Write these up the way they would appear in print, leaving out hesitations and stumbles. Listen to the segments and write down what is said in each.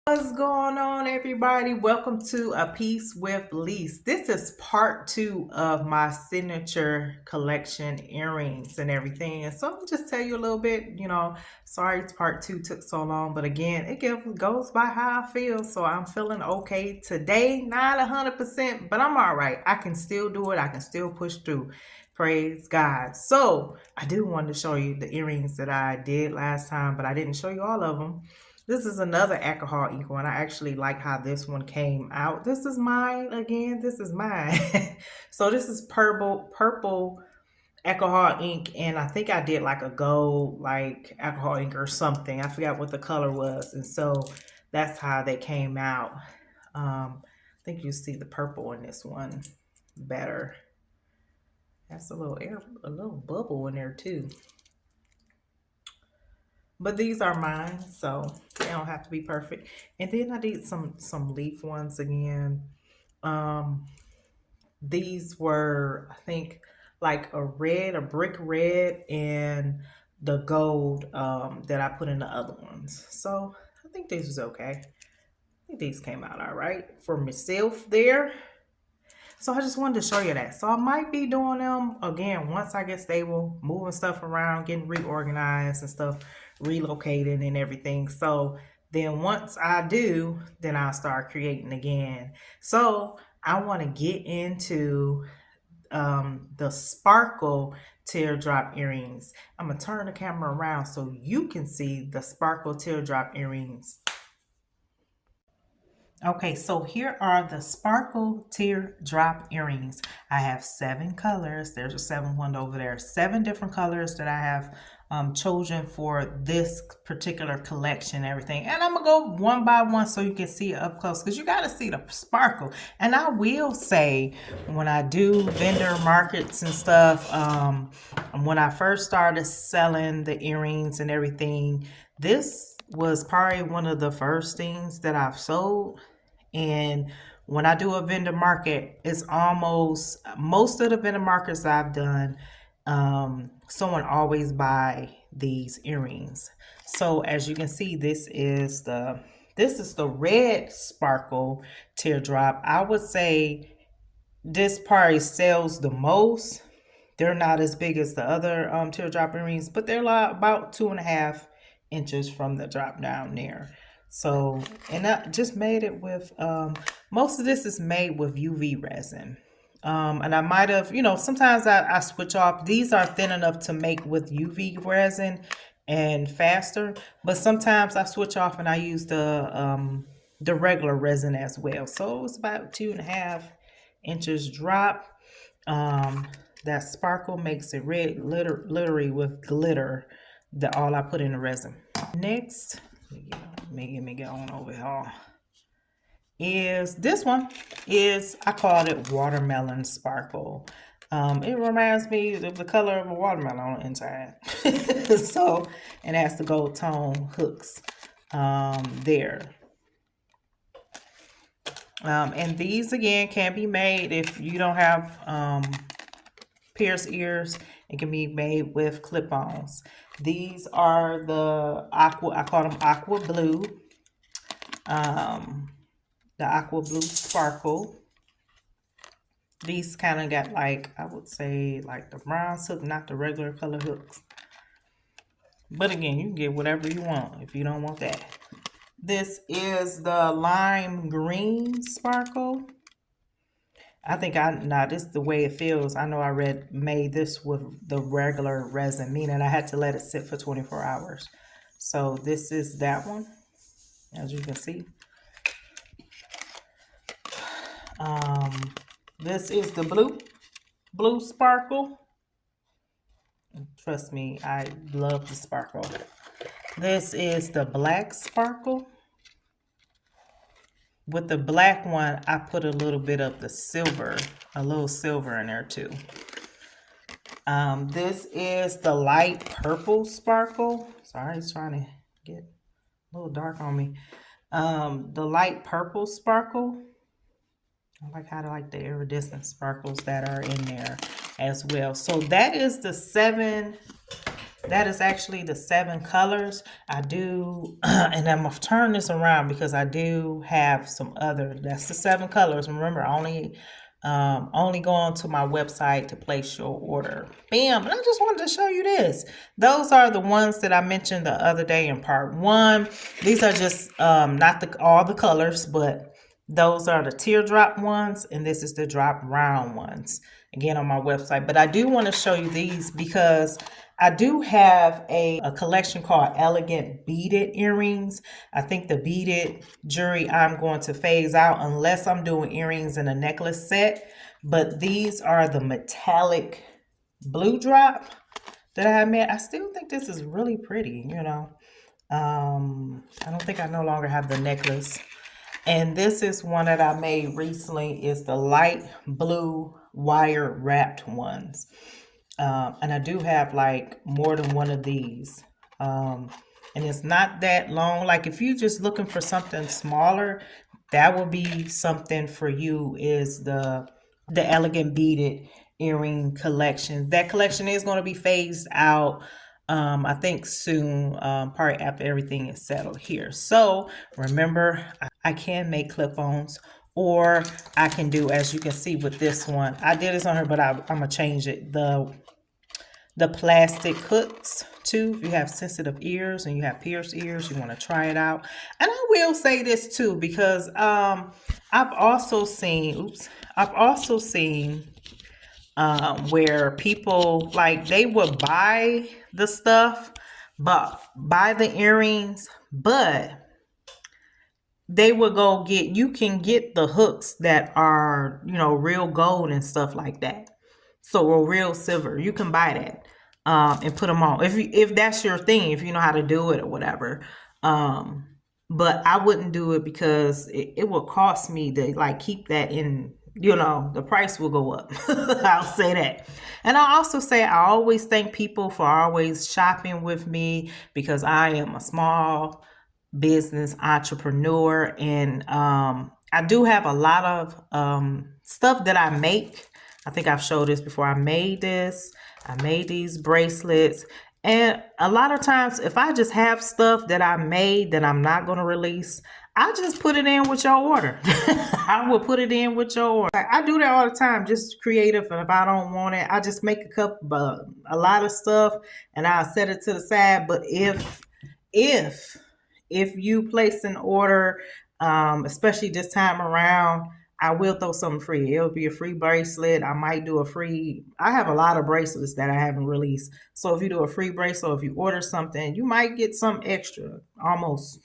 What's going on, everybody? Welcome to A Piece with Lise. This is part two of my signature collection earrings and everything. And so I'll just tell you a little bit, sorry part two took so long, but again, goes by how I feel. So I'm feeling okay today, not 100%, but I'm all right. I can still do it. I can still push through. Praise God. So I do want to show you the earrings that I did last time, but I didn't show you all of them. This is another alcohol ink one. I actually like how this one came out. This is mine again. This is mine. So this is purple alcohol ink, and I think I did like a gold like alcohol ink or something. I forgot what the color was, and so that's how they came out. I think you see the purple in this one better. That's a little bubble in there too. But these are mine, so they don't have to be perfect. And then I did some leaf ones again. Um, these were, I think, like a brick red, and the gold that I put in the other ones. So I think this was okay. I think these came out all right for myself there. So I just wanted to show you that. So I might be doing them again once I get stable, moving stuff around, getting reorganized and stuff, relocated and everything. So then once I do, then I'll start creating again. So I want to get into the sparkle teardrop earrings. I'm going to turn the camera around so you can see the sparkle teardrop earrings. Okay, so here are the sparkle teardrop earrings. I have 7 colors. There's a 7th one over there. 7 different colors that I have chosen for this particular collection and everything. And I'm going to go one by one so you can see it up close, because you got to see the sparkle. And I will say, when I do vendor markets and stuff, when I first started selling the earrings and everything, this was probably one of the first things that I've sold. And when I do a vendor market, it's almost most of the vendor markets I've done, someone always buy these earrings. So as you can see, this is the red sparkle teardrop. I would say this probably sells the most. They're not as big as the other teardrop earrings, but they're about 2.5 inches from the drop down there. So, and I just made it with, most of this is made with UV resin. And I might have, sometimes I switch off. These are thin enough to make with UV resin and faster, but sometimes I switch off and I use the regular resin as well. So it was about 2.5 inches drop. Um, that sparkle makes it red, literally with glitter. That all I put in the resin. Next, let me get on over here. Is this one is I called it watermelon sparkle. It reminds me of the color of a watermelon on the inside. So, and has the gold tone hooks there. And these again can be made if you don't have pierced ears. It can be made with clip-ons. These are the aqua, I call them aqua blue. The aqua blue sparkle. These kind of got like, I would say like the bronze hook, not the regular color hooks. But again, you can get whatever you want if you don't want that. This is the lime green sparkle. I think this is the way it feels. I know I made this with the regular resin, meaning I had to let it sit for 24 hours. So this is that one, as you can see. This is the blue sparkle. Trust me, I love the sparkle. This is the black sparkle. With the black one, I put a little bit of the silver, a little silver in there too. This is the light purple sparkle. Sorry, it's trying to get a little dark on me. The light purple sparkle. I like the iridescent sparkles that are in there as well. So that is the 7 That is actually the 7 colors. I do, and I'm gonna turn this around because I do have some other. That's the 7 colors. Remember, only go onto my website to place your order. Bam! And I just wanted to show you this. Those are the ones that I mentioned the other day in part one. These are just not all the colors, but those are the teardrop ones, and this is the drop round ones. Again, on my website. But I do want to show you these because I do have a collection called Elegant Beaded Earrings. I think the beaded jewelry I'm going to phase out unless I'm doing earrings in a necklace set. But these are the metallic blue drop that I made. I still think this is really pretty, you know. I don't think I no longer have the necklace. And this is one that I made recently, is the light blue wire wrapped ones. And I do have like more than one of these. And it's not that long. Like if you're just looking for something smaller, that will be something for you, is the elegant beaded earring collection. That collection is going to be phased out, I think soon, probably after everything is settled here. So remember, I can make clip-ons, or I can do, as you can see with this one, I did this on her, but I'm gonna change it, the plastic hooks too. If you have sensitive ears and you have pierced ears, you want to try it out. And I will say this too, because I've also seen, where people, like, they would buy the stuff, but buy the earrings, but they would go get, you can get the hooks that are, you know, real gold and stuff like that. So, or real silver, you can buy that, and put them on if that's your thing, if you know how to do it or whatever. Um, but I wouldn't do it because it will cost me to like keep that in. You know, the price will go up. I'll say that. And I also say I always thank people for always shopping with me, because I am a small business entrepreneur, and I do have a lot of stuff that I make. I think I've showed this before. I made these bracelets, and a lot of times if I just have stuff that I made that I'm not going to release, I just put it in with your order. I will put it in with your order. I do that all the time, just creative. And if I don't want it, I just make a lot of stuff, and I'll set it to the side. But if if you place an order, especially this time around, I will throw something free. It'll be a free bracelet. I might do a free, I have a lot of bracelets that I haven't released. So if you do a free bracelet, or if you order something, you might get some extra. Almost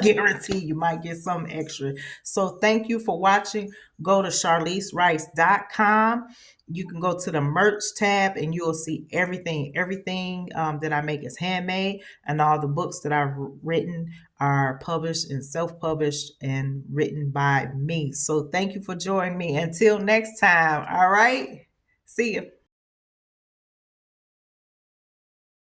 guarantee you might get some extra. So thank you for watching. Go to charliserice.com. You can go to the merch tab and you'll see everything that I make is handmade, and all the books that I've written are published and self-published and written by me. So thank you for joining me. Until next time. All right. See you.